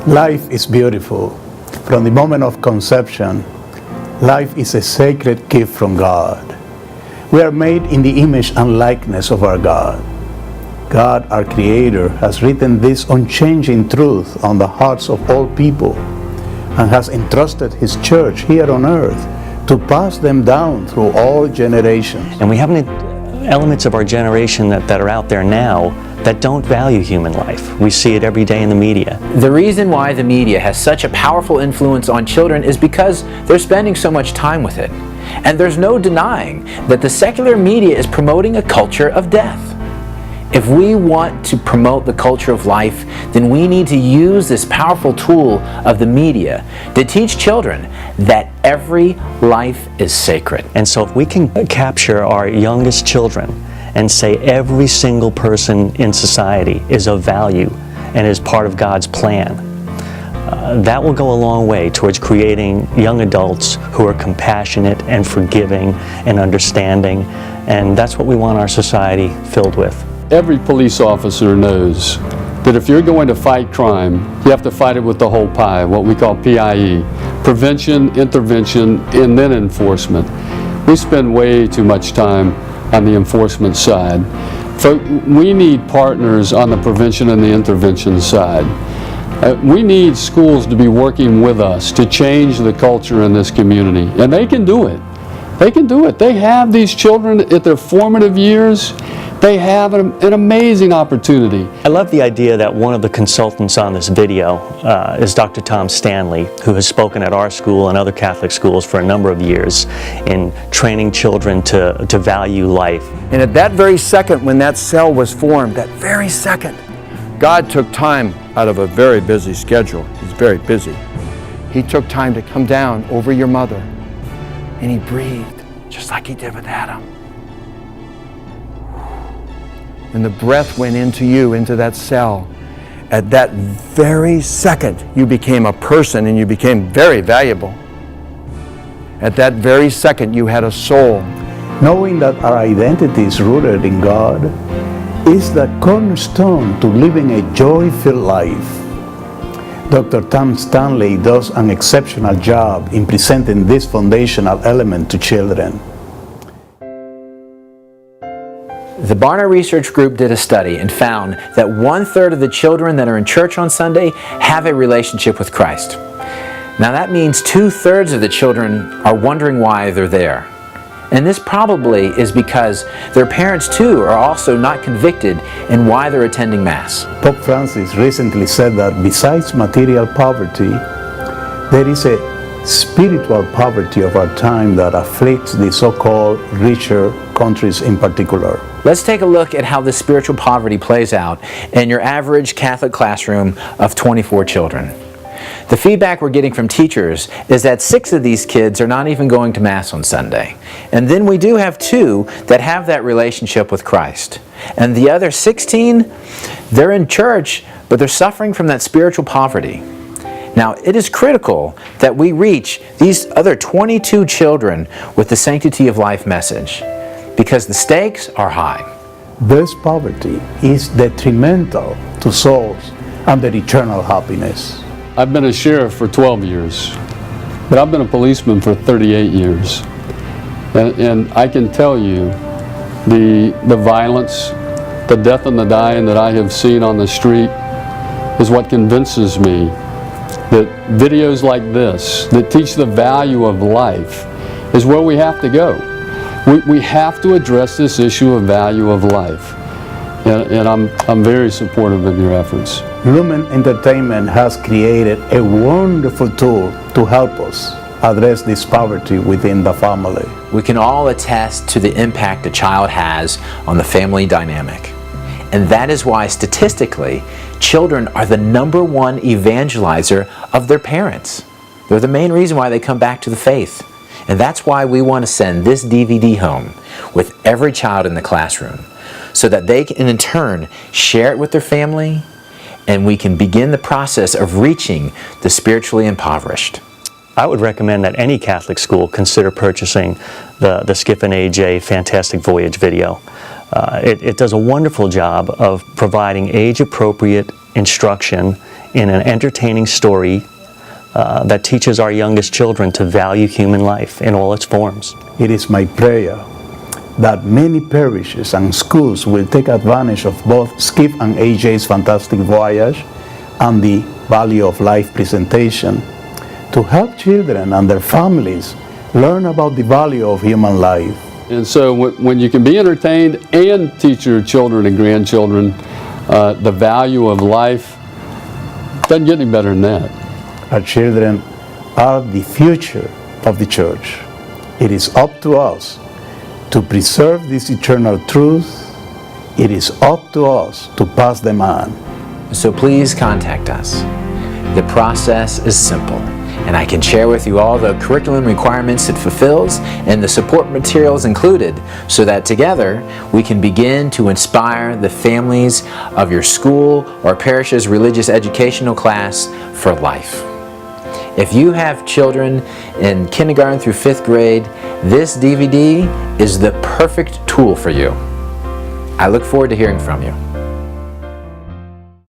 Life is beautiful. From the moment of conception, life is a sacred gift from God. We are made in the image and likeness of our God. God, our Creator, has written this unchanging truth on the hearts of all people and has entrusted His church here on earth to pass them down through all generations. And we have elements of our generation that are out there now that don't value human life. We see it every day in the media. The reason why the media has such a powerful influence on children is because they're spending so much time with it. And there's no denying that the secular media is promoting a culture of death. If we want to promote the culture of life, then we need to use this powerful tool of the media to teach children that every life is sacred. And so if we can capture our youngest children and say every single person in society is of value and is part of God's plan, that will go a long way towards creating young adults who are compassionate and forgiving and understanding, and that's what we want our society filled with. Every police officer knows that if you're going to fight crime, you have to fight it with the whole pie, what we call PIE, prevention, intervention, and then enforcement. We spend way too much time on the enforcement side. We need partners on the prevention and the intervention side. We need schools to be working with us to change the culture in this community, and they can do it. They can do it. They have these children at their formative years. They have an amazing opportunity. I love the idea that one of the consultants on this video is Dr. Tom Stanley, who has spoken at our school and other Catholic schools for a number of years in training children to value life. And at that very second when that cell was formed, that very second, God took time out of a very busy schedule. He's very busy. He took time to come down over your mother, and He breathed just like He did with Adam. And the breath went into you, into that cell. At that very second, you became a person and you became very valuable. At that very second, you had a soul. Knowing that our identity is rooted in God is the cornerstone to living a joy-filled life. Dr. Tom Stanley does an exceptional job in presenting this foundational element to children. The Barna Research Group did a study and found that 1/3 of the children that are in church on Sunday have a relationship with Christ. Now that means 2/3 of the children are wondering why they're there. And this probably is because their parents too are also not convicted in why they're attending Mass. Pope Francis recently said that besides material poverty, there is a spiritual poverty of our time that afflicts the so-called richer countries in particular. Let's take a look at how this spiritual poverty plays out in your average Catholic classroom of 24 children. The feedback we're getting from teachers is that 6 of these kids are not even going to Mass on Sunday. And then we do have 2 that have that relationship with Christ. And the other 16, they're in church, but they're suffering from that spiritual poverty. Now, it is critical that we reach these other 22 children with the Sanctity of Life message, because the stakes are high. This poverty is detrimental to souls and their eternal happiness. I've been a sheriff for 12 years, but I've been a policeman for 38 years. And I can tell you the violence, the death and the dying that I have seen on the street is what convinces me that videos like this that teach the value of life is where we have to go. We have to address this issue of value of life. And I'm very supportive of your efforts. Lumen Entertainment has created a wonderful tool to help us address this poverty within the family. We can all attest to the impact a child has on the family dynamic. And that is why statistically, children are the #1 evangelizer of their parents. They're the main reason why they come back to the faith. And that's why we want to send this DVD home with every child in the classroom, so that they can in turn share it with their family, and we can begin the process of reaching the spiritually impoverished. I would recommend that any Catholic school consider purchasing the Skiff and AJ Fantastic Voyage video. It does a wonderful job of providing age-appropriate instruction in an entertaining story that teaches our youngest children to value human life in all its forms. It is my prayer that many parishes and schools will take advantage of both Skiff and AJ's fantastic Voyage and the Value of Life presentation to help children and their families learn about the value of human life. And so when you can be entertained and teach your children and grandchildren the value of life, doesn't get any better than that. Our children are the future of the church. It is up to us to preserve this eternal truth. It is up to us to pass them on. So please contact us. The process is simple, and I can share with you all the curriculum requirements it fulfills and the support materials included so that together we can begin to inspire the families of your school or parish's religious educational class for life. If you have children in kindergarten through 5th grade, this DVD is the perfect tool for you. I look forward to hearing from you.